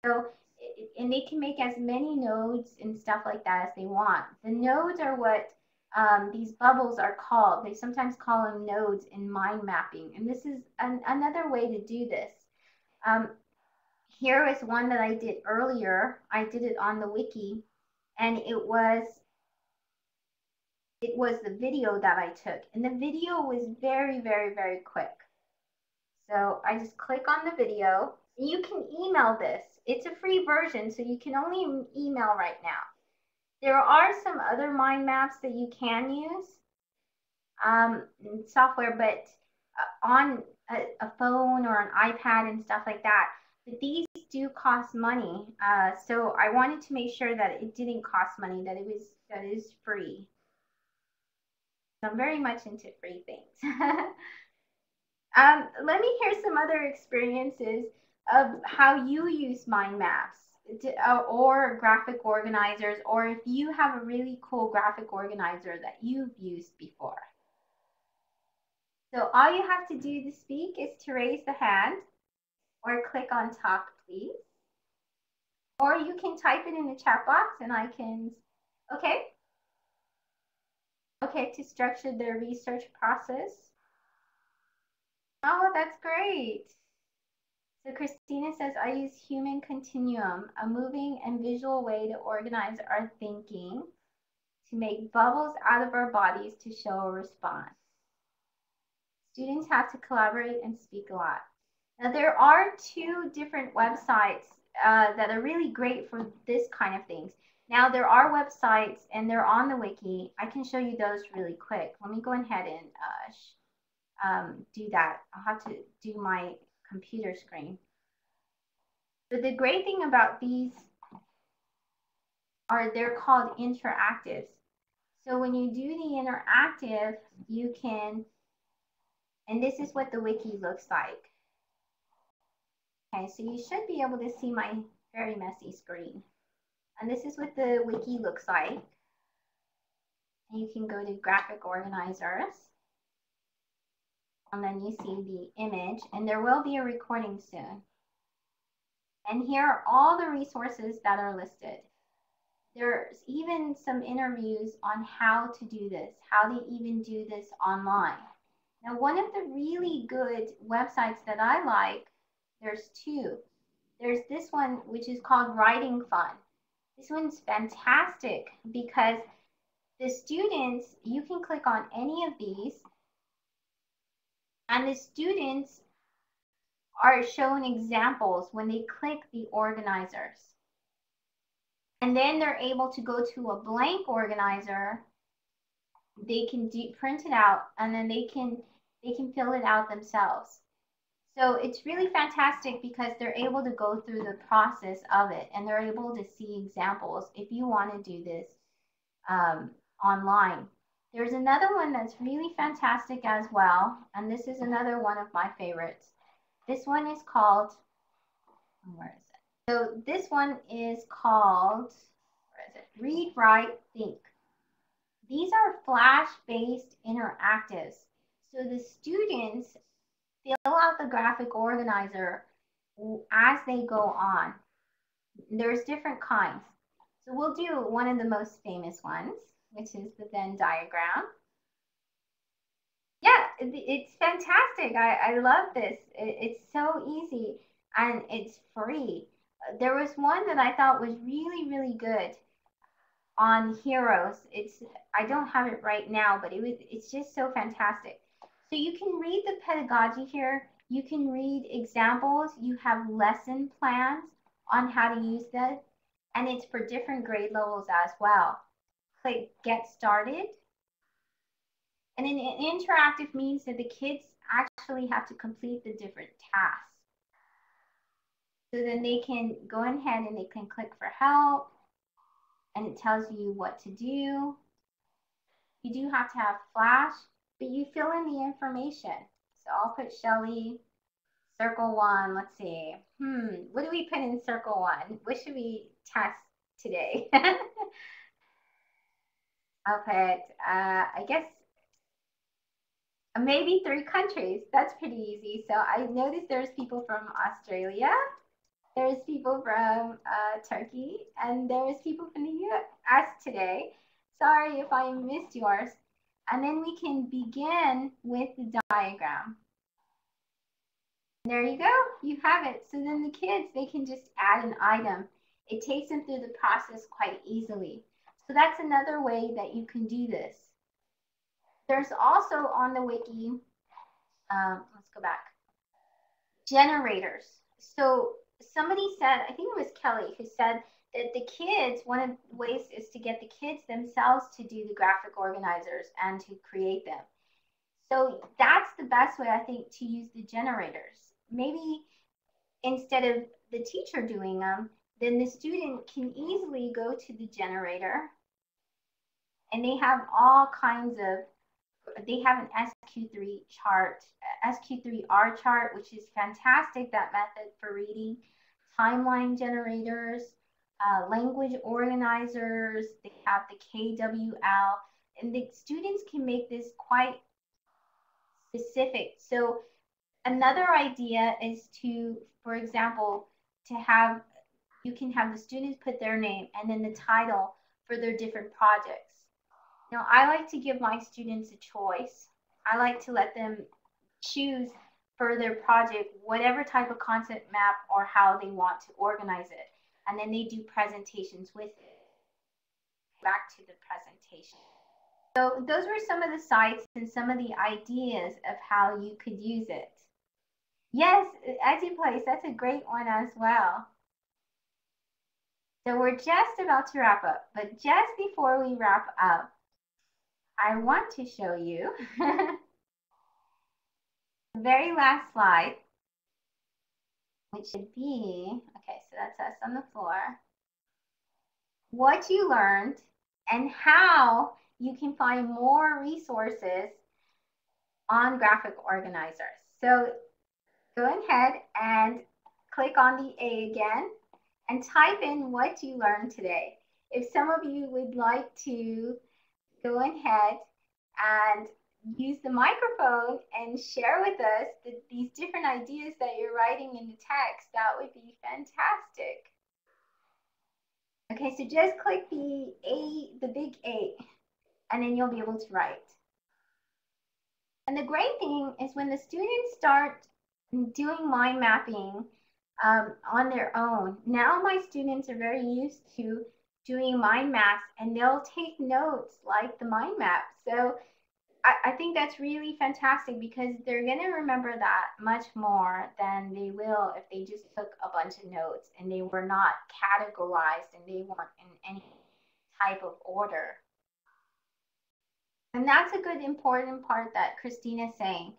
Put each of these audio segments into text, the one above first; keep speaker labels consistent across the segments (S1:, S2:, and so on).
S1: So, and they can make as many nodes and stuff like that as they want. The nodes are what these bubbles are called. They sometimes call them nodes in mind mapping. And this is another way to do this. Um, here is one that I did earlier. I did it on the wiki, and it was the video that I took, and the video was very, very, very quick. So I just click on the video. You can email this. It's a free version, so you can only email right now. There are some other mind maps that you can use in software, but on a phone or an iPad and stuff like that. But these do cost money. So I wanted to make sure that it didn't cost money, that it is free. So I'm very much into free things. Let me hear some other experiences of how you use mind maps or graphic organizers, or if you have a really cool graphic organizer that you've used before. So all you have to do to speak is to raise the hand or click on talk, please. Or you can type it in the chat box and I can, okay. Okay, to structure the research process. Oh, that's great. So Christina says, I use human continuum, a moving and visual way to organize our thinking, to make bubbles out of our bodies to show a response. Students have to collaborate and speak a lot. Now, there are two different websites that are really great for this kind of things. Now, there are websites and they're on the wiki. I can show you those really quick. Let me go ahead and do that. I'll have to do my computer screen. But the great thing about these are they're called interactives. So when you do the interactive, you can, and this is what the wiki looks like. Okay, so you should be able to see my very messy screen. And this is what the wiki looks like. And you can go to graphic organizers. And then you see the image, and there will be a recording soon. And here are all the resources that are listed. There's even some interviews on how to do this, how to even do this online. Now, one of the really good websites that I like, there's two. There's this one, which is called Writing Fun. This one's fantastic because the students, you can click on any of these, and the students are shown examples when they click the organizers. And then they're able to go to a blank organizer. They can print it out, and then they can fill it out themselves. So it's really fantastic because they're able to go through the process of it, and they're able to see examples if you want to do this online. There's another one that's really fantastic as well, and this is another one of my favorites. This one is called, where is it? So this one is called, where is it? Read, Write, Think. These are Flash-based interactives. So the students fill out the graphic organizer as they go on. There's different kinds. So we'll do one of the most famous ones, which is the Venn diagram. Yeah, it's fantastic. I love this. It's so easy and it's free. There was one that I thought was really, really good on heroes. I don't have it right now, but it's just so fantastic. So you can read the pedagogy here. You can read examples. You have lesson plans on how to use that, and it's for different grade levels as well. Click Get Started. And an interactive means that the kids actually have to complete the different tasks. So then they can go ahead and they can click for help, and it tells you what to do. You do have to have Flash, but you fill in the information. So I'll put Shelly, circle one. Let's see. What do we put in circle one? What should we test today? I'll put, I guess, maybe 3 countries. That's pretty easy. So I noticed there's people from Australia, There's people from Turkey, and there's people from the US today. Sorry if I missed yours. And then we can begin with the diagram. There you go. You have it. So then the kids, they can just add an item. It takes them through the process quite easily. So that's another way that you can do this. There's also on the wiki, let's go back, generators. So somebody said, I think it was Kelly, who said that the kids, one of the ways is to get the kids themselves to do the graphic organizers and to create them. So that's the best way, I think, to use the generators. Maybe instead of the teacher doing them, then the student can easily go to the generator, and they have all kinds of, they have an SQ3 chart, SQ3R chart, which is fantastic, that method for reading, timeline generators, language organizers, they have the KWL, and the students can make this quite specific. So another idea is to, for example, to have, you can have the students put their name and then the title for their different projects. Now, I like to give my students a choice. I like to let them choose for their project whatever type of concept map or how they want to organize it. And then they do presentations with it. Back to the presentation. So those were some of the sites and some of the ideas of how you could use it. Yes, EduPlace, that's a great one as well. So we're just about to wrap up, but just before we wrap up, I want to show you the very last slide, which should be, okay, so that's us on the floor, what you learned and how you can find more resources on graphic organizers. So go ahead and click on the A again and type in what you learned today. If some of you would like to go ahead and use the microphone and share with us these different ideas that you're writing in the text, that would be fantastic. Okay, so just click the A, the big A, and then you'll be able to write. And the great thing is when the students start doing mind mapping on their own, now my students are very used to doing mind maps, and they'll take notes like the mind map. So I think that's really fantastic because they're going to remember that much more than they will if they just took a bunch of notes and they were not categorized and they weren't in any type of order. And that's a good important part that Christina's saying.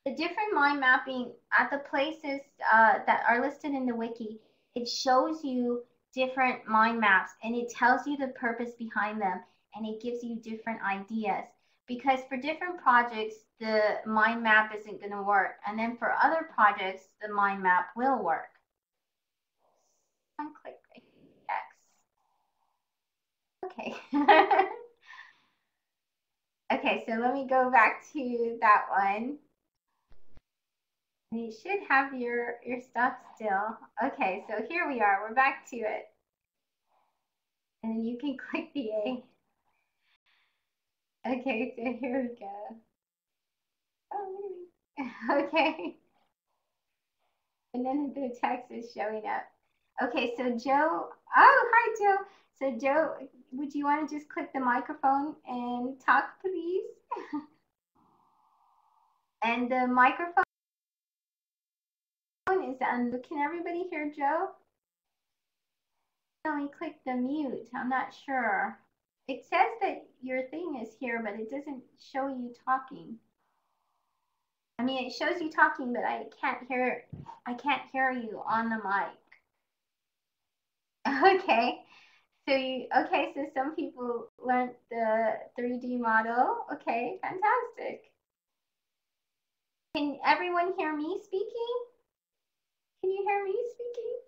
S1: The different mind mapping at the places that are listed in the wiki, it shows you different mind maps and it tells you the purpose behind them and it gives you different ideas. Because for different projects, the mind map isn't going to work. And then for other projects, the mind map will work. Click X. Okay. Okay, so let me go back to that one. You should have your stuff still. Okay, so here we are. We're back to it. And then you can click the A. Okay, so here we go. Oh, okay. And then the text is showing up. Okay, so Joe, oh, hi, Joe. So Joe, would you want to just click the microphone and talk, please? And the microphone is on. Can everybody hear Joe? Only click the mute. I'm not sure. It says that your thing is here, but it doesn't show you talking. I mean, it shows you talking, but I can't hear you on the mic. Okay. So some people learned the 3D model. Okay, fantastic. Can everyone hear me speaking? Can you hear me speaking?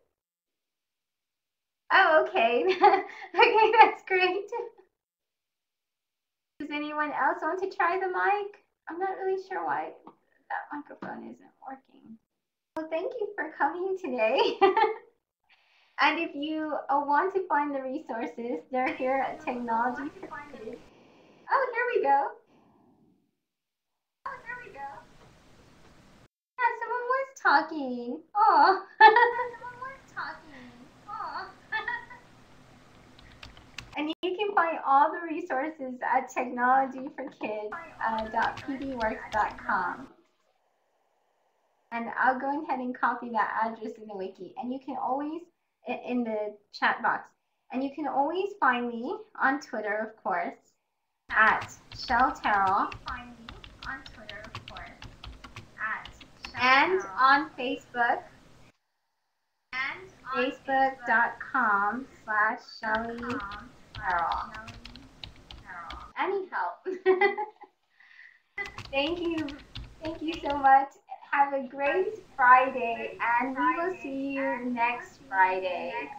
S1: Oh, okay. Okay, that's great. Does anyone else want to try the mic? I'm not really sure why that microphone isn't working. Well, thank you for coming today. And if you want to find the resources, they're here at Technology for Kids. Oh, here we go. Yeah, someone was talking. Oh. And you can find all the resources at technologyforkids.pdworks.com. And I'll go ahead and copy that address in the wiki. And you can always, in the chat box, and you can always find me on Twitter, of course, at Shelterrell. And on Facebook, facebook.com/ShellyTerrell. Any help? Thank you. Thank you so much. Have a great Friday, and we will see you next Friday.